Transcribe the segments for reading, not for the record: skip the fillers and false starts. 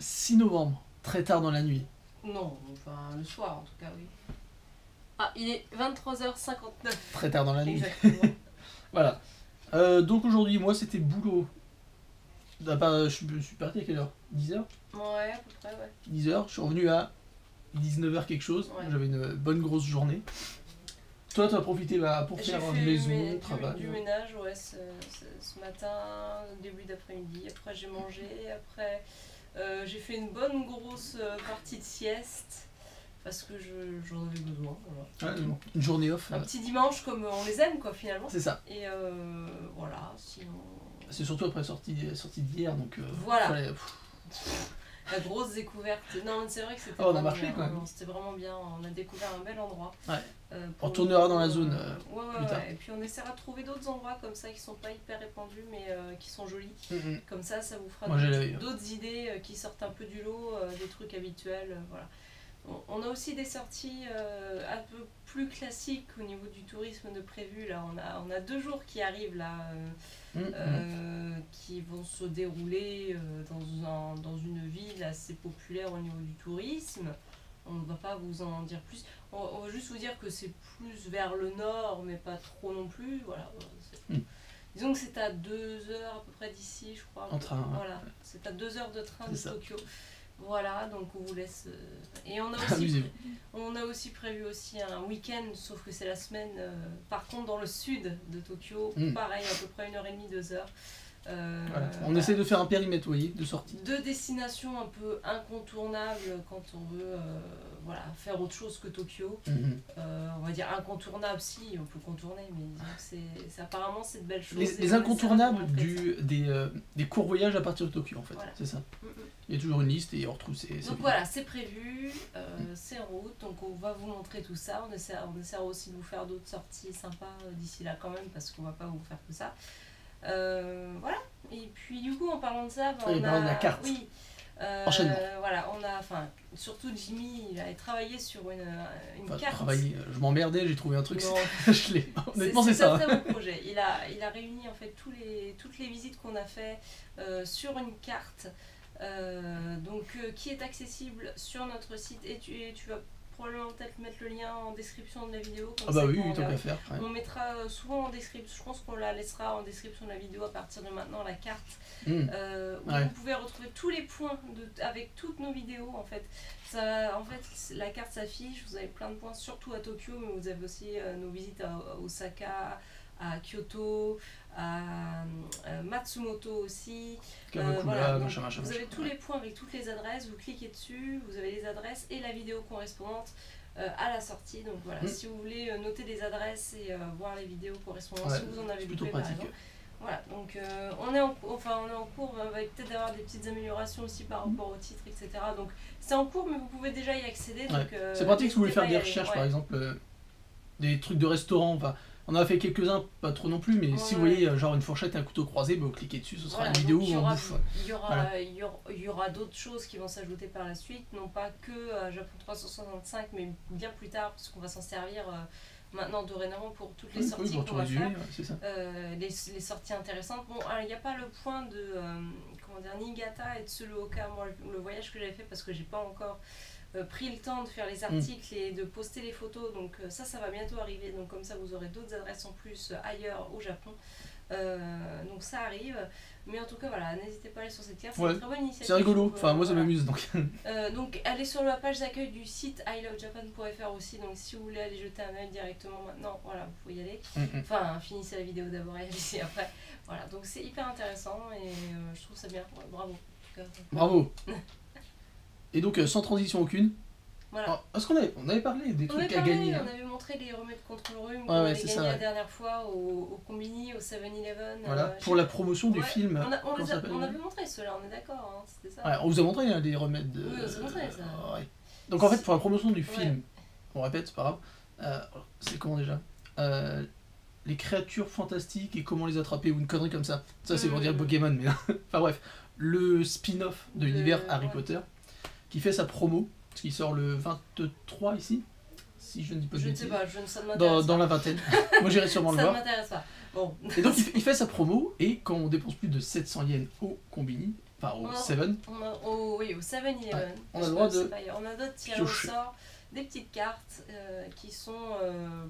6 novembre, très tard dans la nuit. Non, enfin le soir en tout cas, oui. Ah, il est 23h59. Très tard dans la nuit. Exactement. Voilà. Donc aujourd'hui, moi c'était boulot. Je me suis parti à quelle heure? 10h? Ouais, à peu près, ouais. 10h, je suis revenu à 19h quelque chose. Ouais. J'avais une bonne grosse journée. Toi, tu as profité pour J'ai faire fait maison, travail. du ménage, ouais, ce matin, début d'après-midi. Après, j'ai mangé. Après, j'ai fait une bonne grosse partie de sieste. Parce que j'en avais besoin. Voilà. Ouais, une journée off. Un petit dimanche comme on les aime, quoi, finalement. C'est ça. Et voilà, sinon. C'est surtout après sortie d'hier, donc. Voilà. Fallait... La grosse découverte. Non, c'est vrai que c'était. On a marché bien, quand même. C'était vraiment bien. On a découvert un bel endroit. Ouais. On retournera dans la zone. Plus tard. Et puis on essaiera de trouver d'autres endroits comme ça qui sont pas hyper répandus mais qui sont jolis. Comme ça vous fera d'autres idées qui sortent un peu du lot, des trucs habituels. Voilà. On a aussi des sorties un peu plus classiques au niveau du tourisme de prévu. Là, on a 2 jours qui arrivent là, qui vont se dérouler dans une ville assez populaire au niveau du tourisme. On ne va pas vous en dire plus. On va juste vous dire que c'est plus vers le nord, mais pas trop non plus. Voilà. Disons que c'est à 2 heures à peu près d'ici, je crois. En train. Voilà. C'est à 2 heures de train de Tokyo. Voilà, donc on vous laisse. Et on a aussi prévu un week-end, sauf que c'est la semaine. Par contre, dans le sud de Tokyo, pareil, à peu près 1h30, 2 heures. Voilà. On essaie de faire un périmètre, vous voyez, de sortie. 2 destinations un peu incontournables quand on veut faire autre chose que Tokyo. On va dire incontournable, si on peut contourner, mais apparemment c'est de belles choses. Les incontournables des courts voyages à partir de Tokyo, en fait. Voilà. C'est ça. Il y a toujours une liste et on retrouve donc voilà, c'est prévu, c'est en route, donc on va vous montrer tout ça. On essaiera aussi de vous faire d'autres sorties sympas d'ici là quand même, parce qu'on va pas vous faire que ça. Voilà, et puis du coup en parlant de ça, on a de la carte. Oui, enchaînement. Voilà, surtout Jimmy, il a travaillé sur une carte. Je m'emmerdais, j'ai trouvé un truc. Honnêtement, c'est ça. C'est un très beau projet. Il a réuni en fait toutes les visites qu'on a fait sur une carte, qui est accessible sur notre site, et tu vas probablement peut-être mettre le lien en description de la vidéo. Oui, tant qu'à faire. On mettra souvent en description, je pense qu'on la laissera en description de la vidéo à partir de maintenant, la carte, où vous pouvez retrouver tous les points avec toutes nos vidéos en fait. La carte s'affiche, vous avez plein de points, surtout à Tokyo, mais vous avez aussi nos visites à Osaka, à Kyoto, à Matsumoto aussi. Kamakura, vous avez tous les points avec toutes les adresses, vous cliquez dessus, vous avez les adresses et la vidéo correspondante à la sortie. Donc voilà, si vous voulez noter les adresses et voir les vidéos correspondantes, si vous en avez loupé par exemple. Voilà, donc on est en cours, on va peut-être avoir des petites améliorations aussi par rapport au titre, etc. Donc c'est en cours, mais vous pouvez déjà y accéder. C'est pratique si vous voulez faire des recherches, par exemple, des trucs de restaurant. On en a fait quelques-uns, pas trop non plus, mais si vous voyez genre une fourchette et un couteau croisé, vous cliquez dessus, ce sera une vidéo où on bouffe. Il y aura d'autres choses qui vont s'ajouter par la suite, non pas que à Japon 365, mais bien plus tard, parce qu'on va s'en servir maintenant dorénavant pour toutes les sorties qu'on va faire. Les sorties intéressantes. Bon, il n'y a pas le point de Niigata et Tsuruoka, moi le voyage que j'avais fait, parce que j'ai pas encore pris le temps de faire les articles et de poster les photos, donc ça va bientôt arriver, donc comme ça vous aurez d'autres adresses en plus ailleurs au Japon, donc ça arrive, mais en tout cas voilà, n'hésitez pas à aller sur cette carte, c'est une très bonne initiative. C'est rigolo, moi ça m'amuse donc. Donc allez sur la page d'accueil du site ilovejapan.fr aussi, donc si vous voulez aller jeter un œil directement maintenant, voilà, vous pouvez y aller. Finissez la vidéo d'abord et allez-y après. Voilà, donc c'est hyper intéressant et je trouve ça bien, bravo. En tout cas, bravo. Et donc sans transition aucune. Voilà. Est-ce qu'on avait parlé des trucs à gagner? On avait montré les remèdes contre le rhume qu'on avait gagné la dernière fois au Combini, au 7-Eleven. Voilà, pour la promotion du film. On avait montré ceux-là, on est d'accord, c'était ça. On vous a montré les remèdes. Oui, on vous a montré ça. Donc en fait, pour la promotion du film, on répète, c'est pas grave, c'est comment déjà les créatures fantastiques et comment les attraper, ou une connerie comme ça. Ça c'est pour dire Pokémon, mais enfin bref, le spin-off de l'univers Harry Potter, qui fait sa promo, parce qu'il sort le 23 ici, si je ne dis pas de bêtises. Je ne sais pas, ça ne m'intéresse pas. Dans la vingtaine. Moi j'irai sûrement le voir. Ça ne m'intéresse pas. Bon. Et donc il fait sa promo, et quand on dépense plus de 700 yens au Combini, Enfin, au 7. Oui, au 7-Eleven. Ouais. On a le droit de... On a d'autres tirés au sort. Des petites cartes qui sont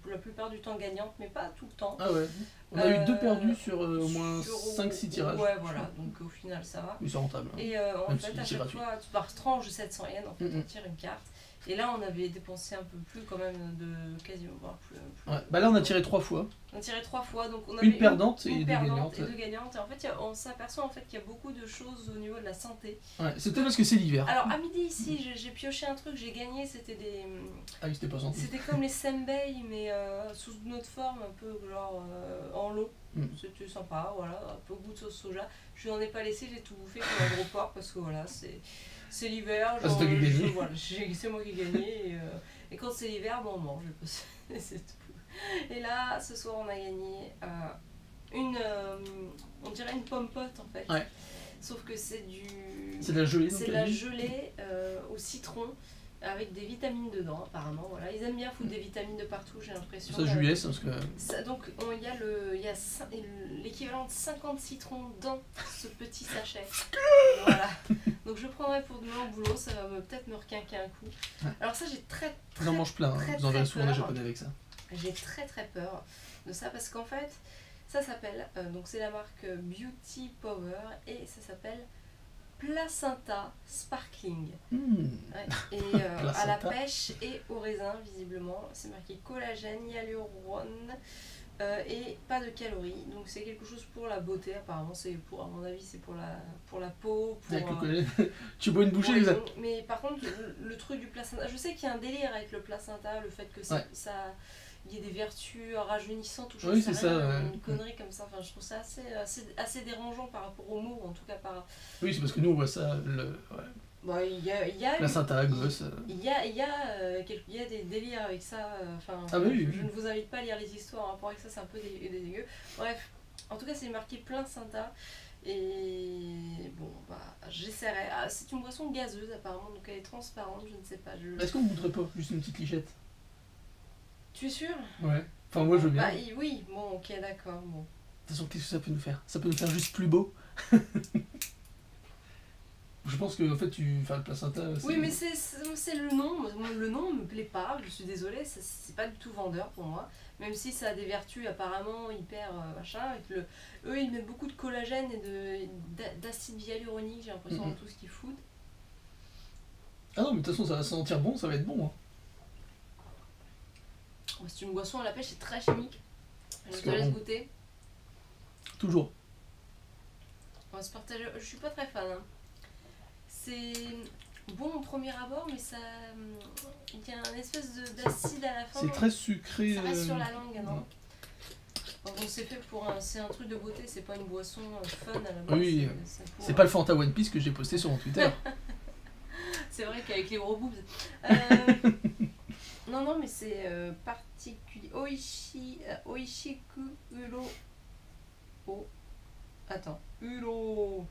pour la plupart du temps gagnantes, mais pas tout le temps. Ah ouais. On a eu 2 perdus sur au moins 5-6 tirages. Ouais, voilà, donc au final ça va. Oui, c'est rentable. Hein. Et en fait, à chaque fois, tu pars tranche de 700 yens, en fait, on tire une carte. Et là, on avait dépensé un peu plus quand même de quasiment plus. Ouais. Bah là, on a tiré 3 fois. On a tiré 3 fois, donc on avait une perdante et 2 gagnantes. Et en fait, on s'aperçoit en fait qu'il y a beaucoup de choses au niveau de la santé. Ouais, c'est peut-être parce que c'est l'hiver. Alors à midi ici, j'ai pioché un truc, j'ai gagné, c'était des. Ah oui, c'était pas santé. C'était comme les senbei, mais sous une autre forme, un peu genre en lot. C'était sympa, voilà, un peu goût de sauce soja. Je n'en ai pas laissé, j'ai tout bouffé comme un gros porc parce que voilà, c'est l'hiver. Ah, c'est voilà, c'est moi qui ai gagné. Et quand c'est l'hiver, bon, on mange. C'est tout. Et là, ce soir, on a gagné on dirait une pomme-pote en fait. Ouais. Sauf que c'est de la gelée. C'est de la gelée au citron. Avec des vitamines dedans, apparemment. Voilà. Ils aiment bien foutre des vitamines de partout, j'ai l'impression. Ça, US, parce que... Donc, il y a l'équivalent de 50 citrons dans ce petit sachet. Voilà. Donc, je prendrai pour demain au boulot, ça va peut-être me requinquer un coup. Ouais. Alors ça, j'ai très Vous en mangez plein, hein. Vous en verrez souvent des japonais avec ça. J'ai très peur de ça, parce qu'en fait, ça s'appelle, donc c'est la marque Beauty Power, et ça s'appelle Placenta Sparkling. Ouais. Et à la pêche et au raisin, visiblement. C'est marqué collagène, hyalurone et pas de calories. Donc c'est quelque chose pour la beauté, apparemment. À mon avis, c'est pour la peau. Avec le collagène. Tu bois une bouchée, les mais par contre, le truc du placenta, je sais qu'il y a un délire avec le placenta, le fait que ça il y a des vertus rajeunissantes ou oui, c'est ça, une connerie comme ça. Enfin, je trouve ça assez dérangeant par rapport aux mots, en tout cas Oui, c'est parce que nous on voit ça Bon, il y a placenta, gosse. Il y a des délires avec ça. Je ne vous invite pas à lire les histoires en rapport avec ça, c'est un peu dégueu. Bref, en tout cas, c'est marqué placenta. Et bon, j'essaierai. Ah, c'est une boisson gazeuse apparemment, donc elle est transparente, je ne sais pas. Est-ce qu'on ne voudrait pas juste une petite lichette? Tu es sûr? Ouais. Enfin, moi je veux bien. Oui, bon, ok, d'accord. Bon. De toute façon, qu'est-ce que ça peut nous faire? Ça peut nous faire juste plus beau. Je pense que en fait, le placenta. Oui, mais c'est le nom. Le nom me plaît pas, je suis désolée, c'est pas du tout vendeur pour moi. Même si ça a des vertus apparemment hyper machin. Eux, ils mettent beaucoup de collagène et d'acide hyaluronique, j'ai l'impression, dans tout ce qu'ils foutent. Ah non, mais de toute façon, ça va sentir bon, ça va être bon. Hein. C'est une boisson à la pêche, c'est très chimique. Je te laisse goûter. Toujours. On va se partager. Je suis pas très fan. Hein. C'est bon au premier abord, mais ça. Il y a un espèce d'acide à la fin. C'est très sucré. Ça reste sur la langue, non? Bon, c'est fait c'est un truc de beauté, c'est pas une boisson fun à la base. Oui, c'est pas le Fanta One Piece que j'ai posté sur mon Twitter. C'est vrai qu'avec les gros boobs. Non, mais c'est particulier. Oishiku Uro. Oh. Attends. Uro.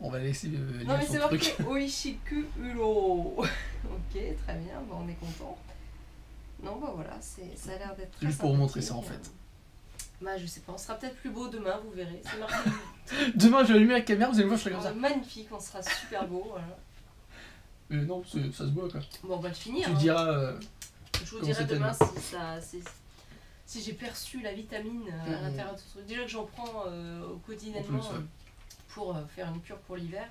On va laisser lire non, mais c'est truc. marqué Oishiku Uro. Ok, très bien, on est content. Non, voilà, ça a l'air d'être très juste pour vous montrer ça en fait. Je sais pas, on sera peut-être plus beau demain, vous verrez. C'est marqué. Demain, je vais allumer la caméra, vous allez me voir, je serai comme ça. Magnifique, on sera super beau, voilà. Mais non, ça se boit quoi. Bon, on va le finir. Tu diras. Je vous dirai demain si j'ai perçu la vitamine à l'intérieur de ce truc. Déjà que j'en prends quotidiennement pour faire une cure pour l'hiver.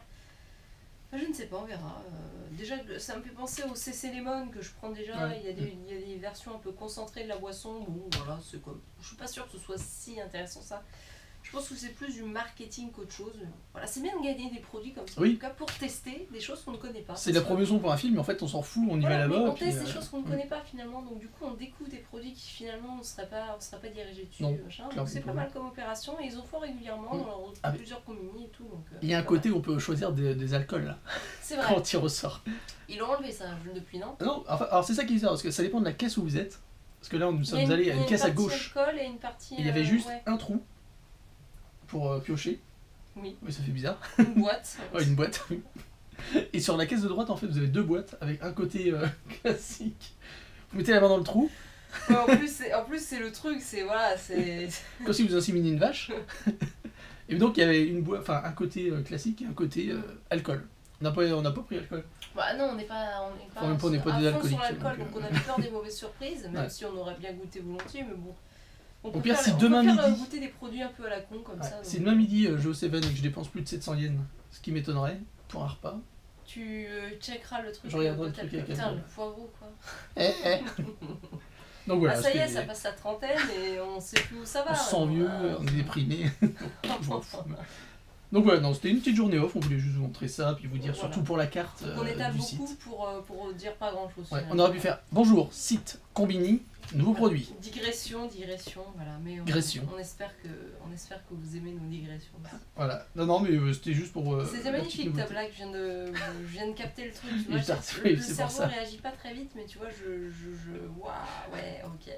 Je ne sais pas, on verra. Déjà, ça me fait penser au CC Lemon que je prends déjà. Il y a des versions un peu concentrées de la boisson. Bon, voilà, c'est comme. Je suis pas sûre que ce soit si intéressant ça. Je pense que c'est plus du marketing qu'autre chose. Voilà, c'est bien de gagner des produits comme ça, en tout cas pour tester des choses qu'on ne connaît pas. C'est de la promotion pour un film, mais en fait on s'en fout, on y va là-bas. On teste des choses qu'on ne connaît pas finalement, donc du coup on découvre des produits qui finalement on ne serait pas dirigé dessus. Donc c'est pas mal comme opération et ils en font régulièrement dans plusieurs communis et tout. Donc, il y a un côté où on peut choisir des alcools là. C'est vrai. Quand il ressort. Ils l'ont enlevé ça depuis, non? Non, alors c'est ça qui est bizarre, parce que ça dépend de la caisse où vous êtes. Parce que là nous sommes allés à une caisse à gauche. Et une partie. Il y avait juste un trou pour piocher. Oui. Mais ça fait bizarre. Une boîte. Ouais, une boîte. Et sur la caisse de droite, en fait, vous avez deux boîtes avec un côté classique. Vous mettez la main dans le trou. Ouais, en plus c'est le truc, c'est voilà, c'est. Comme si vous inséminiez une vache. Et donc il y avait une boîte, enfin un côté classique et un côté alcool. On n'a pas pris alcool. Bah non, on n'est pas des à fond alcooliques. sur l'alcool, donc on avait peur des mauvaises surprises, même si on aurait bien goûté volontiers, mais bon. Au pire, si demain midi. Goûter des produits un peu à la con comme ça. Si demain midi je vais au Seven et que je dépense plus de 700 yens, ce qui m'étonnerait pour un repas. Tu checkeras le truc. Je regarderai le truc avec putain, le poivreau quoi. Donc voilà. Ça y est, ça passe la trentaine et on sait plus où ça va. On se sent vieux, on est déprimé. Je m'en fous. Donc voilà, non, c'était une petite journée off, on voulait juste vous montrer ça, puis vous dire surtout pour la carte on étale du beaucoup site. pour dire pas grand chose. On aurait pu faire bonjour, site Combini, nouveau produit. Digression, voilà. Mais on espère que vous aimez nos digressions. Voilà, non, mais c'était juste pour. C'était magnifique ta blague, je viens de capter le truc. Tu vois, le cerveau réagit pas très vite, mais tu vois, waouh, ouais, ok.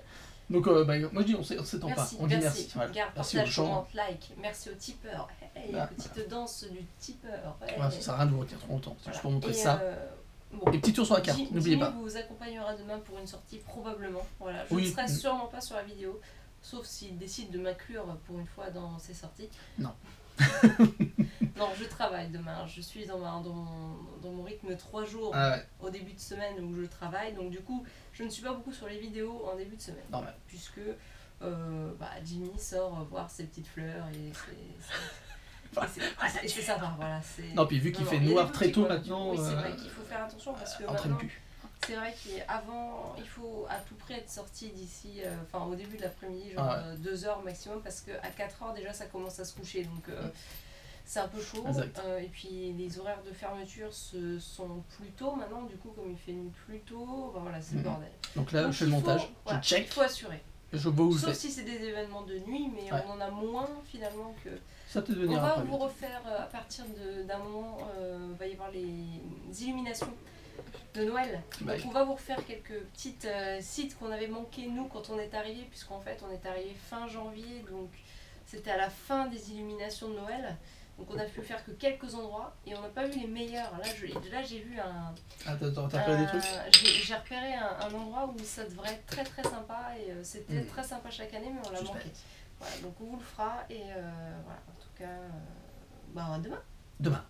Donc, moi je dis, on s'étend pas. On dit merci. Voilà. Merci au chant. Like. Merci au tipeur. Petite danse du tipeur. Ça sert à rien de vous retenir trop longtemps. C'est juste pour montrer ça. Et petit tour sur la carte, n'oubliez pas. Jimmy vous accompagnera demain pour une sortie, probablement. Voilà. Je ne serai sûrement pas sur la vidéo, sauf s'il décide de m'inclure pour une fois dans ses sorties. Non. Non, je travaille demain. Je suis dans mon rythme 3 jours au début de semaine où je travaille. Donc du coup, je ne suis pas beaucoup sur les vidéos en début de semaine. Normal. Puisque Jimmy sort voir ses petites fleurs et c'est sympa. Voilà, non, puis vu qu'il fait noir très tôt maintenant... Oui, c'est vrai qu'il faut faire attention parce que maintenant... Plus. C'est vrai qu'avant, il faut à tout prix être sorti d'ici, au début de l'après-midi, genre 2 heures maximum, parce qu'à 4 heures déjà ça commence à se coucher, donc c'est un peu chaud. Et puis les horaires de fermeture sont plus tôt maintenant, du coup comme il fait nuit plus tôt, voilà, c'est le bordel. Donc là, je fais le montage, je check. Il faut assurer. Sauf si c'est des événements de nuit, mais on en a moins finalement que... Ça peut on va vous refaire à partir d'un moment, il va y avoir les illuminations de Noël. Donc on va vous refaire quelques petites sites qu'on avait manqué nous quand on est arrivé, puisqu'en fait on est arrivé fin janvier, donc c'était à la fin des illuminations de Noël. Donc on a pu faire que quelques endroits et on n'a pas vu les meilleurs. Là j'ai vu un... Ah t'as repéré des trucs ? J'ai repéré un endroit où ça devrait être très très sympa et c'était très sympa chaque année, mais on l'a manqué. Voilà, donc on vous le fera et voilà, en tout cas, à demain. Demain.